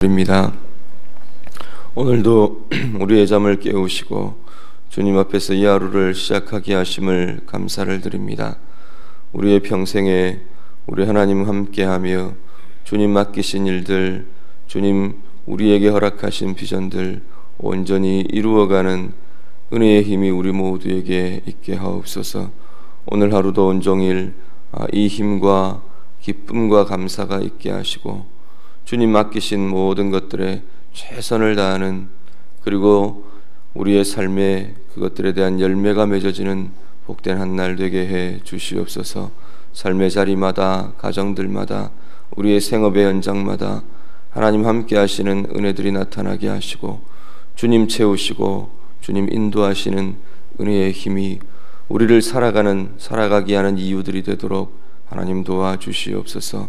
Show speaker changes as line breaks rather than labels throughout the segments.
드립니다. 오늘도 우리의 잠을 깨우시고 주님 앞에서 이 하루를 시작하게 하심을 감사를 드립니다. 우리의 평생에 우리 하나님 함께하며 주님 맡기신 일들, 주님 우리에게 허락하신 비전들 온전히 이루어가는 은혜의 힘이 우리 모두에게 있게 하옵소서. 오늘 하루도 온종일 이 힘과 기쁨과 감사가 있게 하시고 주님 맡기신 모든 것들에 최선을 다하는, 그리고 우리의 삶에 그것들에 대한 열매가 맺어지는 복된 한 날 되게 해 주시옵소서. 삶의 자리마다, 가정들마다, 우리의 생업의 현장마다 하나님 함께 하시는 은혜들이 나타나게 하시고 주님 채우시고 주님 인도하시는 은혜의 힘이 우리를 살아가게 하는 이유들이 되도록 하나님 도와주시옵소서.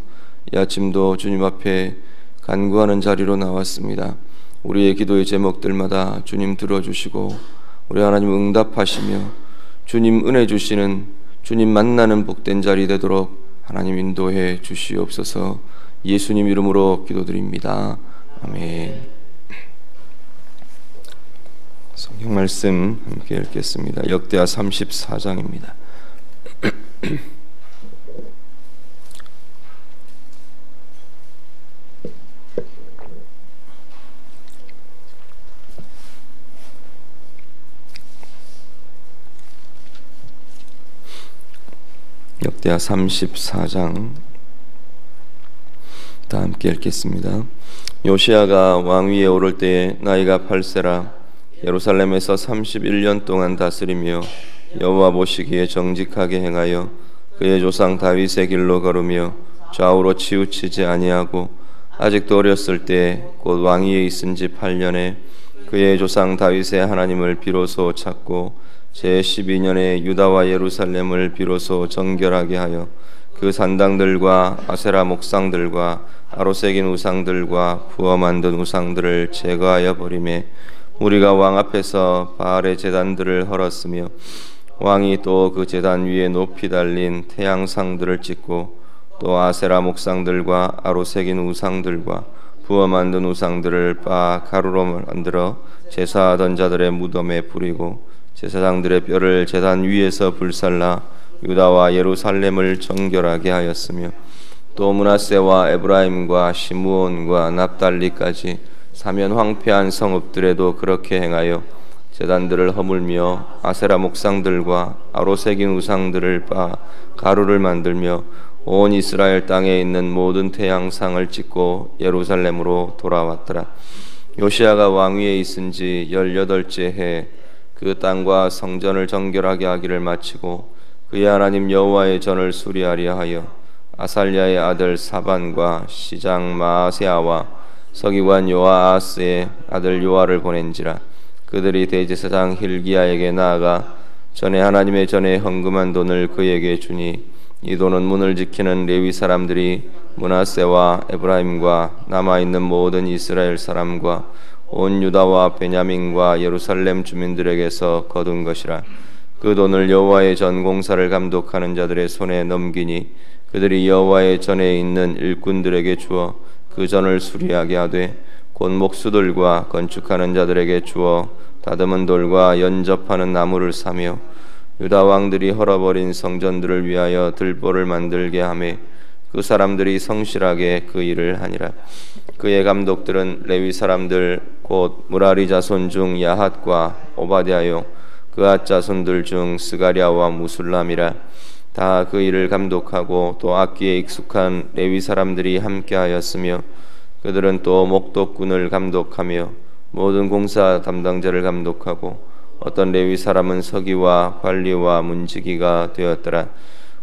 이 아침도 주님 앞에 간구하는 자리로 나왔습니다. 우리의 기도의 제목들마다 주님 들어주시고 우리 하나님 응답하시며 주님 은혜 주시는, 주님 만나는 복된 자리 되도록 하나님 인도해 주시옵소서. 예수님 이름으로 기도드립니다. 아멘. 성경 말씀 함께 읽겠습니다. 역대하 34장입니다. 역대하 34장 다 함께 읽겠습니다. 요시야가 왕위에 오를 때에 나이가 8세라 예루살렘에서 31년 동안 다스리며 여호와 보시기에 정직하게 행하여 그의 조상 다윗의 길로 걸으며 좌우로 치우치지 아니하고 아직도 어렸을 때 곧 왕위에 있은 지 8년에 그의 조상 다윗의 하나님을 비로소 찾고 제12년에 유다와 예루살렘을 비로소 정결하게 하여 그 산당들과 아세라 목상들과 아로새긴 우상들과 부어 만든 우상들을 제거하여 버리매 우리가 왕 앞에서 바알의 제단들을 헐었으며 왕이 또 그 제단 위에 높이 달린 태양상들을 찍고 또 아세라 목상들과 아로새긴 우상들과 부어 만든 우상들을 빻아 가루로 만들어 제사하던 자들의 무덤에 뿌리고 제사장들의 뼈를 제단 위에서 불살라 유다와 예루살렘을 정결하게 하였으며 또 므낫세와 에브라임과 시므온과 납달리까지 사면 황폐한 성읍들에도 그렇게 행하여 제단들을 허물며 아세라 목상들과 아로새긴 우상들을 빻아 가루를 만들며 온 이스라엘 땅에 있는 모든 태양상을 찍고 예루살렘으로 돌아왔더라. 요시야가 왕위에 있은 지 18째 해 그 땅과 성전을 정결하게 하기를 마치고 그의 하나님 여호와의 전을 수리하려 하여 아살랴의 아들 사반과 시장 마아세아와 서기관 요아하스의 아들 요아를 보낸지라. 그들이 대제사장 hil기야에게 나아가 전에 하나님의 전에 헌금한 돈을 그에게 주니 이 돈은 문을 지키는 레위 사람들이 므낫세와 에브라임과 남아있는 모든 이스라엘 사람과 온 유다와 베냐민과 예루살렘 주민들에게서 거둔 것이라. 그 돈을 여호와의 전 공사를 감독하는 자들의 손에 넘기니 그들이 여호와의 전에 있는 일꾼들에게 주어 그 전을 수리하게 하되 곧 목수들과 건축하는 자들에게 주어 다듬은 돌과 연접하는 나무를 사며 유다 왕들이 헐어버린 성전들을 위하여 들보를 만들게 하매 그 사람들이 성실하게 그 일을 하니라. 그의 감독들은 레위 사람들 곧 무라리 자손 중 야핫과 오바댜요 그앗 자손들 중 스가랴와 무술람이라. 다 그 일을 감독하고 또 악기에 익숙한 레위 사람들이 함께하였으며 그들은 또 목독군을 감독하며 모든 공사 담당자를 감독하고 어떤 레위 사람은 서기와 관리와 문지기가 되었더라.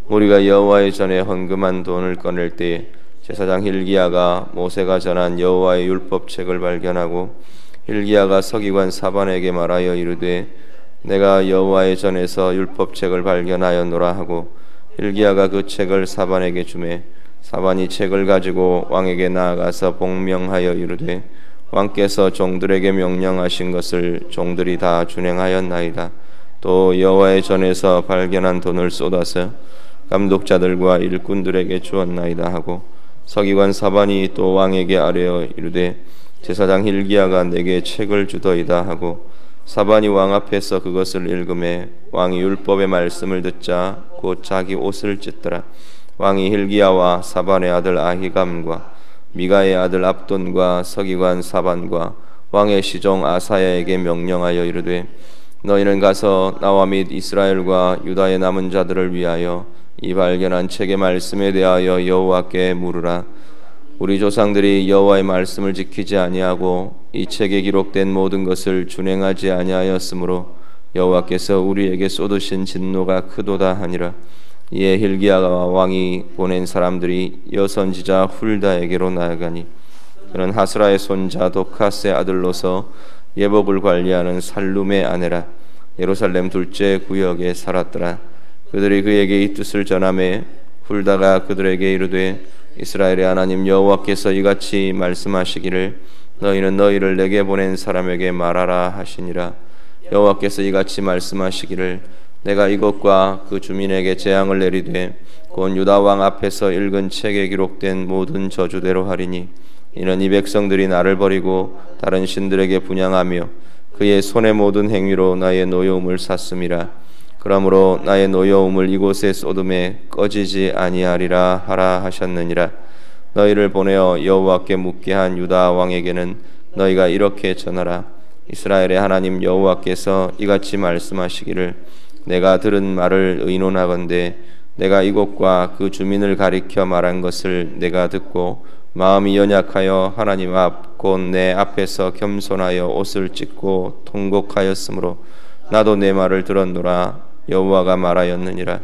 우리가 여호와의 전에 헌금한 돈을 꺼낼 때에 제사장 hil기야가 모세가 전한 여호와의 율법책을 발견하고 hil기야가 서기관 사반에게 말하여 이르되 내가 여호와의 전에서 율법책을 발견하였노라 하고 hil기야가 그 책을 사반에게 주매 사반이 책을 가지고 왕에게 나아가서 복명하여 이르되 왕께서 종들에게 명령하신 것을 종들이 다 준행하였나이다. 또 여호와의 전에서 발견한 돈을 쏟아서 감독자들과 일꾼들에게 주었나이다 하고 서기관 사반이 또 왕에게 아뢰어 이르되 제사장 hil기야가 내게 책을 주더이다 하고 사반이 왕 앞에서 그것을 읽음에 왕이 율법의 말씀을 듣자 곧 자기 옷을 찢더라. 왕이 hil기야와 사반의 아들 아히감과 미가의 아들 압돈과 서기관 사반과 왕의 시종 아사야에게 명령하여 이르되 너희는 가서 나와 및 이스라엘과 유다의 남은 자들을 위하여 이 발견한 책의 말씀에 대하여 여호와께 물으라. 우리 조상들이 여호와의 말씀을 지키지 아니하고 이 책에 기록된 모든 것을 준행하지 아니하였으므로 여호와께서 우리에게 쏟으신 진노가 크도다 하니라. 이에 hil기야와 왕이 보낸 사람들이 여선지자 훌다에게로 나아가니 그는 하스라의 손자 도카스의 아들로서 예복을 관리하는 살룸의 아내라. 예루살렘 둘째 구역에 살았더라. 그들이 그에게 이 뜻을 전하매 훌다가 그들에게 이르되 이스라엘의 하나님 여호와께서 이같이 말씀하시기를 너희는 너희를 내게 보낸 사람에게 말하라 하시니라. 여호와께서 이같이 말씀하시기를 내가 이곳과 그 주민에게 재앙을 내리되 곧 유다 왕 앞에서 읽은 책에 기록된 모든 저주대로 하리니 이는 이 백성들이 나를 버리고 다른 신들에게 분향하며 그의 손의 모든 행위로 나의 노여움을 샀음이라. 그러므로 나의 노여움을 이곳에 쏟음에 꺼지지 아니하리라 하라 하셨느니라. 너희를 보내어 여호와께 묻게 한 유다 왕에게는 너희가 이렇게 전하라. 이스라엘의 하나님 여호와께서 이같이 말씀하시기를 내가 들은 말을 의논하건대 내가 이곳과 그 주민을 가리켜 말한 것을 내가 듣고 마음이 연약하여 하나님 앞 곧 내 앞에서 겸손하여 옷을 찢고 통곡하였으므로 나도 내 말을 들었노라. 여호와가 말하였느니라.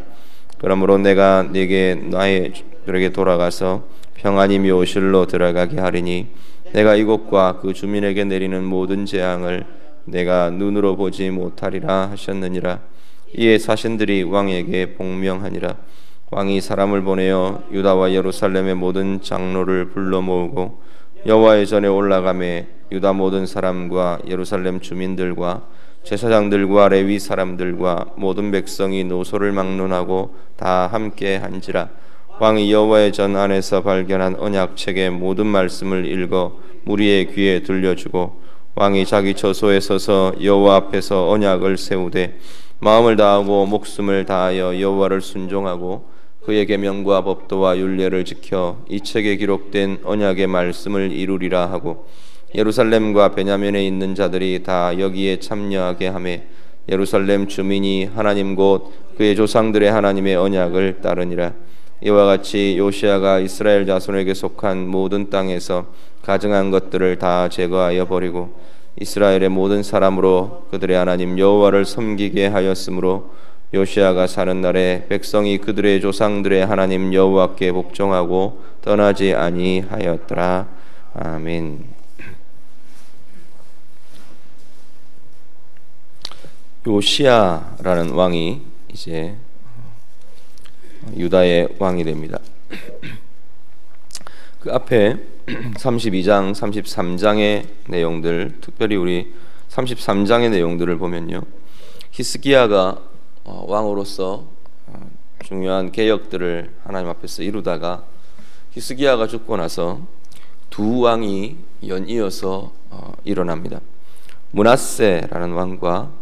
그러므로 내가 네게 나의 들에게 돌아가서 평안히 묘실로 들어가게 하리니 내가 이곳과 그 주민에게 내리는 모든 재앙을 내가 눈으로 보지 못하리라 하셨느니라. 이에 사신들이 왕에게 복명하니라. 왕이 사람을 보내어 유다와 예루살렘의 모든 장로를 불러 모으고 여호와의 전에 올라가매 유다 모든 사람과 예루살렘 주민들과 제사장들과 레위 사람들과 모든 백성이 노소를 막론하고 다 함께 한지라. 왕이 여호와의 전 안에서 발견한 언약책의 모든 말씀을 읽어 무리의 귀에 들려주고 왕이 자기 처소에 서서 여호와 앞에서 언약을 세우되 마음을 다하고 목숨을 다하여 여호와를 순종하고 그의 계명과 법도와 율례를 지켜 이 책에 기록된 언약의 말씀을 이루리라 하고 예루살렘과 베냐민에 있는 자들이 다 여기에 참여하게 하매 예루살렘 주민이 하나님 곧 그의 조상들의 하나님의 언약을 따르니라. 이와 같이 요시야가 이스라엘 자손에게 속한 모든 땅에서 가증한 것들을 다 제거하여 버리고 이스라엘의 모든 사람으로 그들의 하나님 여호와를 섬기게 하였으므로 요시야가 사는 날에 백성이 그들의 조상들의 하나님 여호와께 복종하고 떠나지 아니하였더라. 아멘. 요시야라는 왕이 이제 유다의 왕이 됩니다. 그 앞에 32장, 33장의 내용들, 특별히 우리 33장의 내용들을 보면요, 히스기야가 왕으로서 중요한 개혁들을 하나님 앞에서 이루다가 히스기야가 죽고 나서 두 왕이 연이어서 일어납니다. 므낫세라는 왕과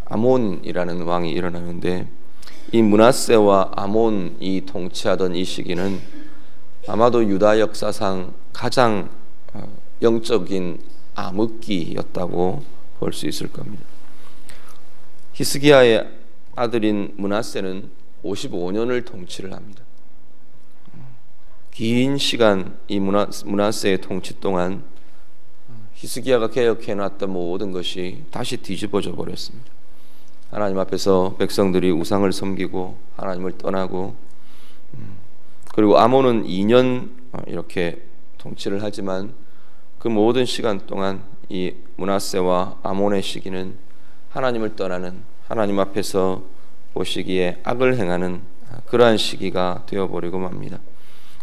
아몬이라는 왕이 일어나는데 이 므낫세와 아몬이 통치하던 이 시기는 아마도 유다 역사상 가장 영적인 암흑기였다고 볼 수 있을 겁니다. 히스기야의 아들인 므낫세는 55년을 통치를 합니다. 긴 시간 이 므낫세의 통치 동안 히스기야가 개혁해놨던 모든 것이 다시 뒤집어져 버렸습니다. 하나님 앞에서 백성들이 우상을 섬기고 하나님을 떠나고, 그리고 아몬은 2년 이렇게 통치를 하지만 그 모든 시간 동안 이 므낫세와 아몬의 시기는 하나님을 떠나는, 하나님 앞에서 보시기에 악을 행하는 그러한 시기가 되어버리고 맙니다.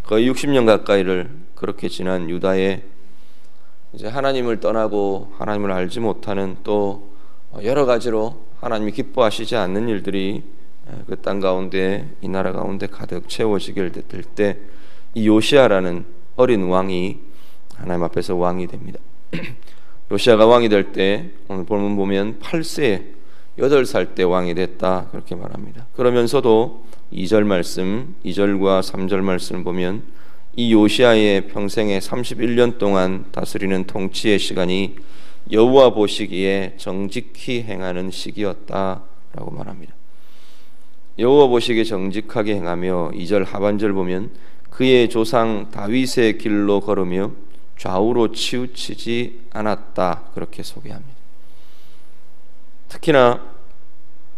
거의 60년 가까이를 그렇게 지난 유다에 이제 하나님을 떠나고 하나님을 알지 못하는 또 여러 가지로 하나님이 기뻐하시지 않는 일들이 그 땅 가운데, 이 나라 가운데 가득 채워지게 될 때 이 요시야라는 어린 왕이 하나님 앞에서 왕이 됩니다. 요시야가 왕이 될 때 오늘 본문 보면 8세 8살 때 왕이 됐다 그렇게 말합니다. 그러면서도 2절 말씀 2절과 3절 말씀을 보면 이 요시야의 평생에 31년 동안 다스리는 통치의 시간이 여호와 보시기에 정직히 행하는 시기였다라고 말합니다. 여호와 보시기에 정직하게 행하며 2절 하반절 보면 그의 조상 다윗의 길로 걸으며 좌우로 치우치지 않았다 그렇게 소개합니다. 특히나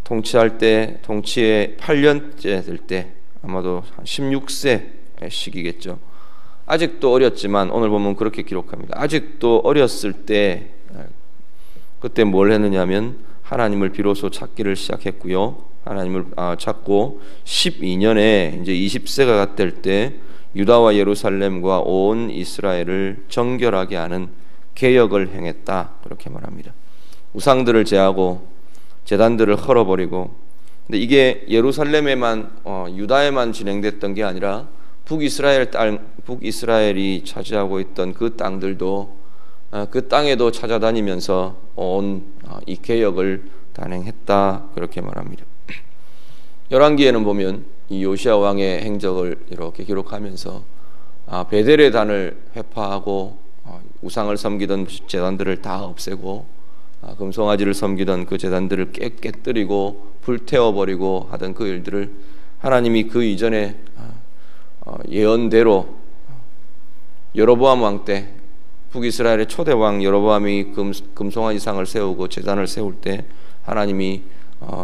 통치할 때 통치에 8년째 될 때 아마도 한 16세 시기겠죠. 아직도 어렸지만 오늘 보면 그렇게 기록합니다. 아직도 어렸을 때 그때 뭘 했느냐면 하나님을 비로소 찾기를 시작했고요. 하나님을 찾고 12년에 이제 20세가 될 때 유다와 예루살렘과 온 이스라엘을 정결하게 하는 개혁을 행했다 그렇게 말합니다. 우상들을 제하고 제단들을 헐어버리고, 근데 이게 예루살렘에만 유다에만 진행됐던 게 아니라 북이스라엘이 차지하고 있던 그 땅들도 그 땅에도 찾아다니면서 온 이 개혁을 단행했다 그렇게 말합니다. 열왕기에는 보면 이 요시야 왕의 행적을 이렇게 기록하면서 베델의 단을 회파하고 우상을 섬기던 제단들을 다 없애고 금송아지를 섬기던 그 제단들을 깨뜨리고 불태워버리고 하던 그 일들을 하나님이 그 이전에 예언대로 여로보암 왕 때 북이스라엘의 초대 왕 여로보암이 금송아지상을 세우고 제단을 세울 때 하나님이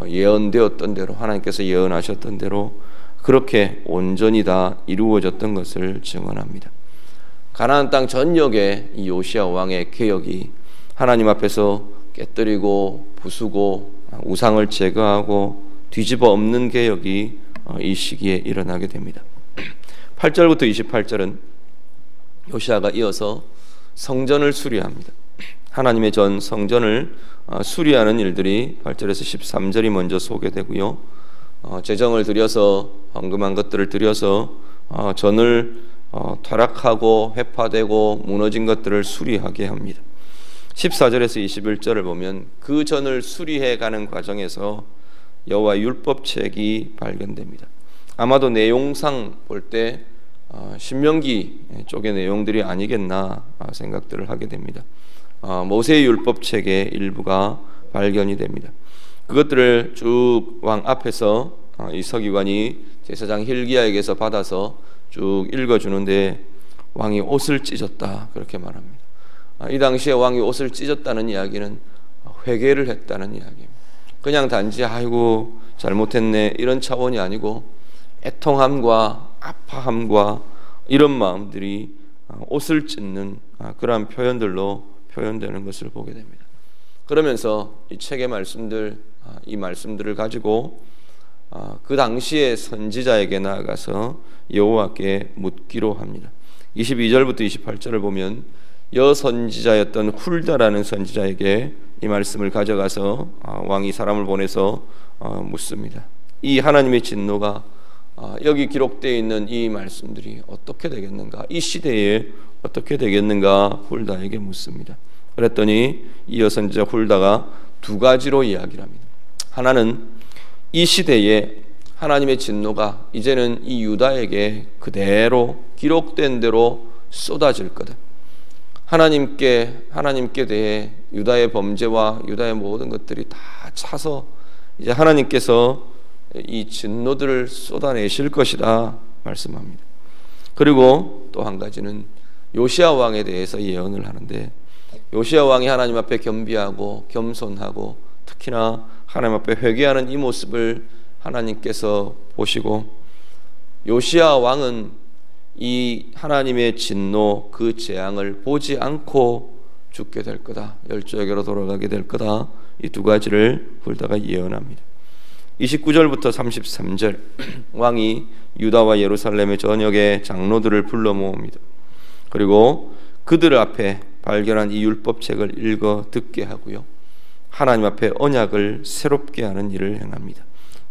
예언되었던 대로 하나님께서 예언하셨던 대로 그렇게 온전히 다 이루어졌던 것을 증언합니다. 가나안 땅 전역에 이 요시야 왕의 개혁이 하나님 앞에서 깨뜨리고 부수고 우상을 제거하고 뒤집어 엎는 개혁이 이 시기에 일어나게 됩니다. 8절부터 28절은 요시야가 이어서 성전을 수리합니다. 하나님의 전 성전을 수리하는 일들이 8절에서 13절이 먼저 소개되고요. 재정을 들여서 헌금한 것들을 들여서 전을 타락하고 회파되고 무너진 것들을 수리하게 합니다. 14절에서 21절을 보면 그 전을 수리해가는 과정에서 여호와 율법책이 발견됩니다. 아마도 내용상 볼 때 신명기 쪽의 내용들이 아니겠나 생각들을 하게 됩니다. 모세의 율법책의 일부가 발견이 됩니다. 그것들을 쭉 왕 앞에서 이 서기관이 제사장 힐기야에게서 받아서 쭉 읽어주는데 왕이 옷을 찢었다 그렇게 말합니다. 이 당시에 왕이 옷을 찢었다는 이야기는 회개를 했다는 이야기입니다. 그냥 단지 아이고 잘못했네 이런 차원이 아니고 애통함과 아파함과 이런 마음들이 옷을 찢는 그러한 표현들로 표현되는 것을 보게 됩니다. 그러면서 이 책의 말씀들, 이 말씀들을 가지고 그 당시의 선지자에게 나아가서 여호와께 묻기로 합니다. 22절부터 28절을 보면 여선지자였던 훌다라는 선지자에게 이 말씀을 가져가서 왕이 사람을 보내서 묻습니다. 이 하나님의 진노가 여기 기록되어 있는 이 말씀들이 어떻게 되겠는가, 이 시대에 어떻게 되겠는가 훌다에게 묻습니다. 그랬더니 이 여선지자 훌다가 두 가지로 이야기를 합니다. 하나는 이 시대에 하나님의 진노가 이제는 이 유다에게 그대로 기록된 대로 쏟아질 거다. 하나님께 대해 유다의 범죄와 유다의 모든 것들이 다 차서 이제 하나님께서 이 진노들을 쏟아내실 것이다 말씀합니다. 그리고 또 한 가지는 요시야 왕에 대해서 예언을 하는데, 요시야 왕이 하나님 앞에 겸비하고 겸손하고 특히나 하나님 앞에 회개하는 이 모습을 하나님께서 보시고 요시야 왕은 이 하나님의 진노 그 재앙을 보지 않고 죽게 될 거다, 열조에게로 돌아가게 될 거다, 이 두 가지를 훌다가 예언합니다. 29절부터 33절 왕이 유다와 예루살렘의 전역의 장로들을 불러 모읍니다. 그리고 그들 앞에 발견한 이 율법책을 읽어 듣게 하고요, 하나님 앞에 언약을 새롭게 하는 일을 행합니다.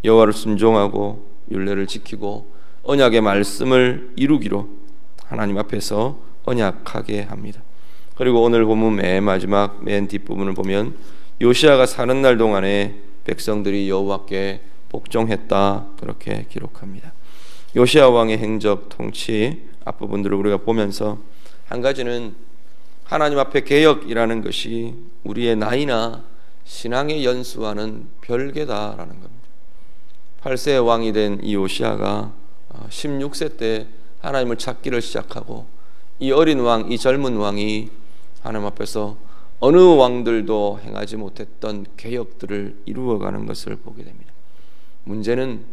여호와를 순종하고 율례를 지키고 언약의 말씀을 이루기로 하나님 앞에서 언약하게 합니다. 그리고 오늘 본문 맨 마지막 맨 뒷부분을 보면 요시야가 사는 날 동안에 백성들이 여호와께 복종했다, 그렇게 기록합니다. 요시야 왕의 행적 통치 앞부분들을 우리가 보면서 한 가지는 하나님 앞에 개혁이라는 것이 우리의 나이나 신앙의 연수와는 별개다라는 겁니다. 8세의 왕이 된 이 요시야가 16세 때 하나님을 찾기를 시작하고, 이 어린 왕, 이 젊은 왕이 하나님 앞에서 어느 왕들도 행하지 못했던 개혁들을 이루어가는 것을 보게 됩니다. 문제는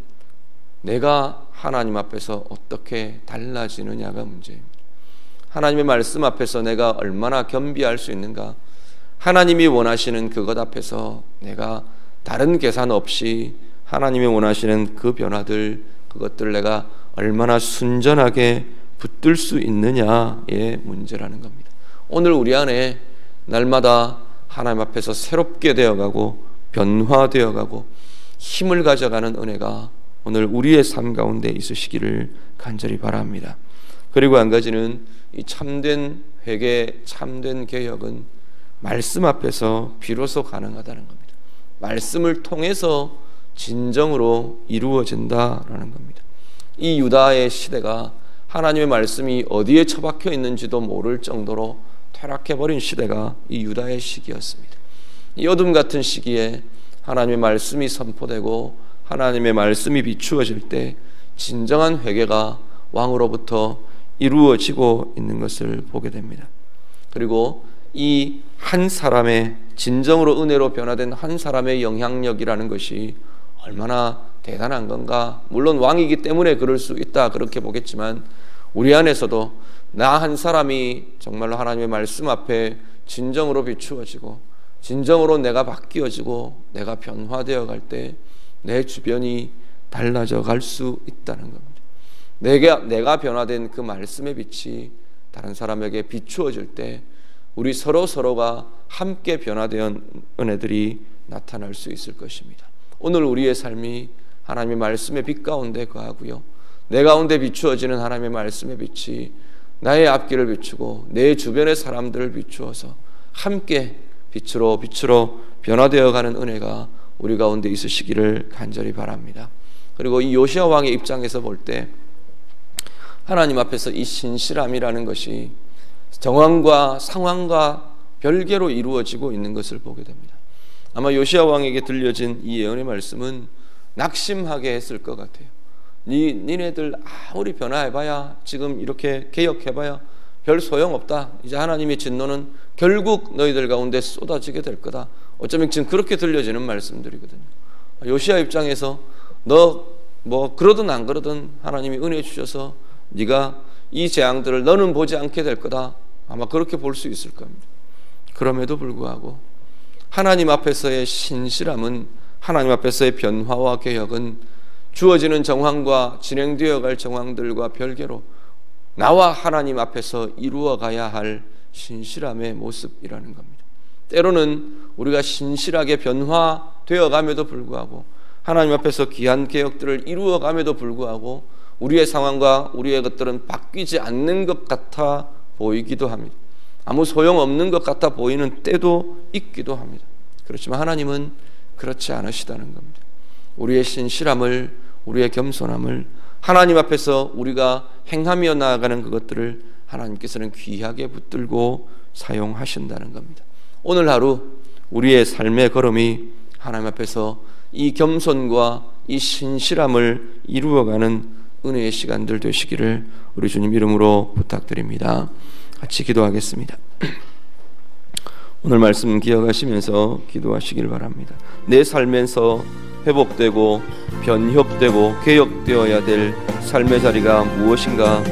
내가 하나님 앞에서 어떻게 달라지느냐가 문제입니다. 하나님의 말씀 앞에서 내가 얼마나 겸비할 수 있는가, 하나님이 원하시는 그것 앞에서 내가 다른 계산 없이 하나님이 원하시는 그 변화들, 그것들을 내가 얼마나 순전하게 붙들 수 있느냐의 문제라는 겁니다. 오늘 우리 안에 날마다 하나님 앞에서 새롭게 되어가고 변화되어가고 힘을 가져가는 은혜가 오늘 우리의 삶 가운데 있으시기를 간절히 바랍니다. 그리고 한 가지는 이 참된 회개, 참된 개혁은 말씀 앞에서 비로소 가능하다는 겁니다. 말씀을 통해서 진정으로 이루어진다라는 겁니다. 이 유다의 시대가 하나님의 말씀이 어디에 처박혀 있는지도 모를 정도로 퇴락해버린 시대가 이 유다의 시기였습니다. 이 어둠 같은 시기에 하나님의 말씀이 선포되고 하나님의 말씀이 비추어질 때 진정한 회개가 왕으로부터 이루어지고 있는 것을 보게 됩니다. 그리고 이 한 사람의, 진정으로 은혜로 변화된 한 사람의 영향력이라는 것이 얼마나 대단한 건가. 물론 왕이기 때문에 그럴 수 있다, 그렇게 보겠지만 우리 안에서도 나 한 사람이 정말로 하나님의 말씀 앞에 진정으로 비추어지고 진정으로 내가 바뀌어지고 내가 변화되어 갈 때 내 주변이 달라져 갈 수 있다는 겁니다. 내가 변화된 그 말씀의 빛이 다른 사람에게 비추어질 때 우리 서로가 함께 변화된 은혜들이 나타날 수 있을 것입니다. 오늘 우리의 삶이 하나님의 말씀의 빛 가운데 거하고요, 내 가운데 비추어지는 하나님의 말씀의 빛이 나의 앞길을 비추고 내 주변의 사람들을 비추어서 함께 빛으로 변화되어 가는 은혜가 우리 가운데 있으시기를 간절히 바랍니다. 그리고 이 요시야 왕의 입장에서 볼 때 하나님 앞에서 이 신실함이라는 것이 정황과 상황과 별개로 이루어지고 있는 것을 보게 됩니다. 아마 요시야 왕에게 들려진 이 예언의 말씀은 낙심하게 했을 것 같아요. 니네들 아무리 변화해봐야, 지금 이렇게 개혁해봐야 별 소용없다. 이제 하나님의 진노는 결국 너희들 가운데 쏟아지게 될 거다. 어쩌면 지금 그렇게 들려지는 말씀들이거든요. 요시야 입장에서 너 뭐 그러든 안 그러든 하나님이 은혜 주셔서 네가 이 재앙들을 너는 보지 않게 될 거다. 아마 그렇게 볼 수 있을 겁니다. 그럼에도 불구하고 하나님 앞에서의 신실함은, 하나님 앞에서의 변화와 개혁은 주어지는 정황과 진행되어 갈 정황들과 별개로 나와 하나님 앞에서 이루어 가야 할 신실함의 모습이라는 겁니다. 때로는 우리가 신실하게 변화되어 감에도 불구하고 하나님 앞에서 귀한 개혁들을 이루어 감에도 불구하고 우리의 상황과 우리의 것들은 바뀌지 않는 것 같아 보이기도 합니다. 아무 소용없는 것 같아 보이는 때도 있기도 합니다. 그렇지만 하나님은 그렇지 않으시다는 겁니다. 우리의 신실함을, 우리의 겸손함을 하나님 앞에서 우리가 행하며 나아가는 그것들을 하나님께서는 귀하게 붙들고 사용하신다는 겁니다. 오늘 하루 우리의 삶의 걸음이 하나님 앞에서 이 겸손과 이 신실함을 이루어가는 은혜의 시간들 되시기를 우리 주님 이름으로 부탁드립니다. 같이 기도하겠습니다. 오늘 말씀 기억하시면서 기도하시길 바랍니다. 내 삶에서 회복되고 변혁되고 개혁되어야 될 삶의 자리가 무엇인가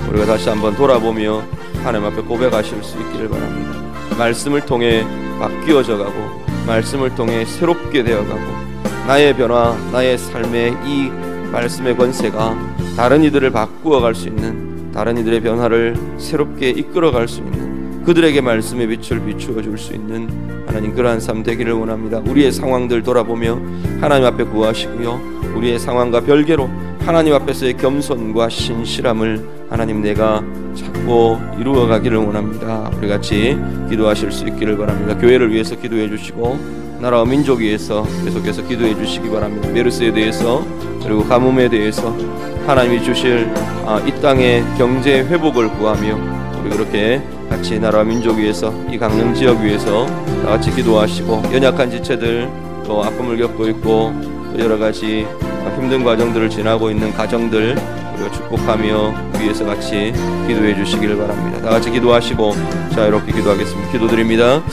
우리가 다시 한번 돌아보며 하나님 앞에 고백하실 수 있기를 바랍니다. 말씀을 통해 바뀌어져 가고 말씀을 통해 새롭게 되어가고 나의 변화, 나의 삶의 이 말씀의 권세가 다른 이들을 바꾸어 갈 수 있는, 다른 이들의 변화를 새롭게 이끌어 갈 수 있는 그들에게 말씀의 빛을 비추어 줄 수 있는 하나님 그러한 삶 되기를 원합니다. 우리의 상황들 돌아보며 하나님 앞에 구하시고요, 우리의 상황과 별개로 하나님 앞에서의 겸손과 신실함을 하나님 내가 찾고 이루어가기를 원합니다. 우리 같이 기도하실 수 있기를 바랍니다. 교회를 위해서 기도해 주시고 나라와 민족 위해서 계속해서 기도해 주시기 바랍니다. 메르스에 대해서 그리고 가뭄에 대해서 하나님이 주실 이 땅의 경제 회복을 구하며 우리 그렇게 같이 나라와 민족 위해서 이 강릉 지역 위해서 다 같이 기도하시고 연약한 지체들 또 아픔을 겪고 있고 또 여러 가지 힘든 과정들을 지나고 있는 가정들 우리가 축복하며 위해서 같이 기도해 주시기를 바랍니다. 다 같이 기도하시고 자 이렇게 기도하겠습니다. 기도드립니다.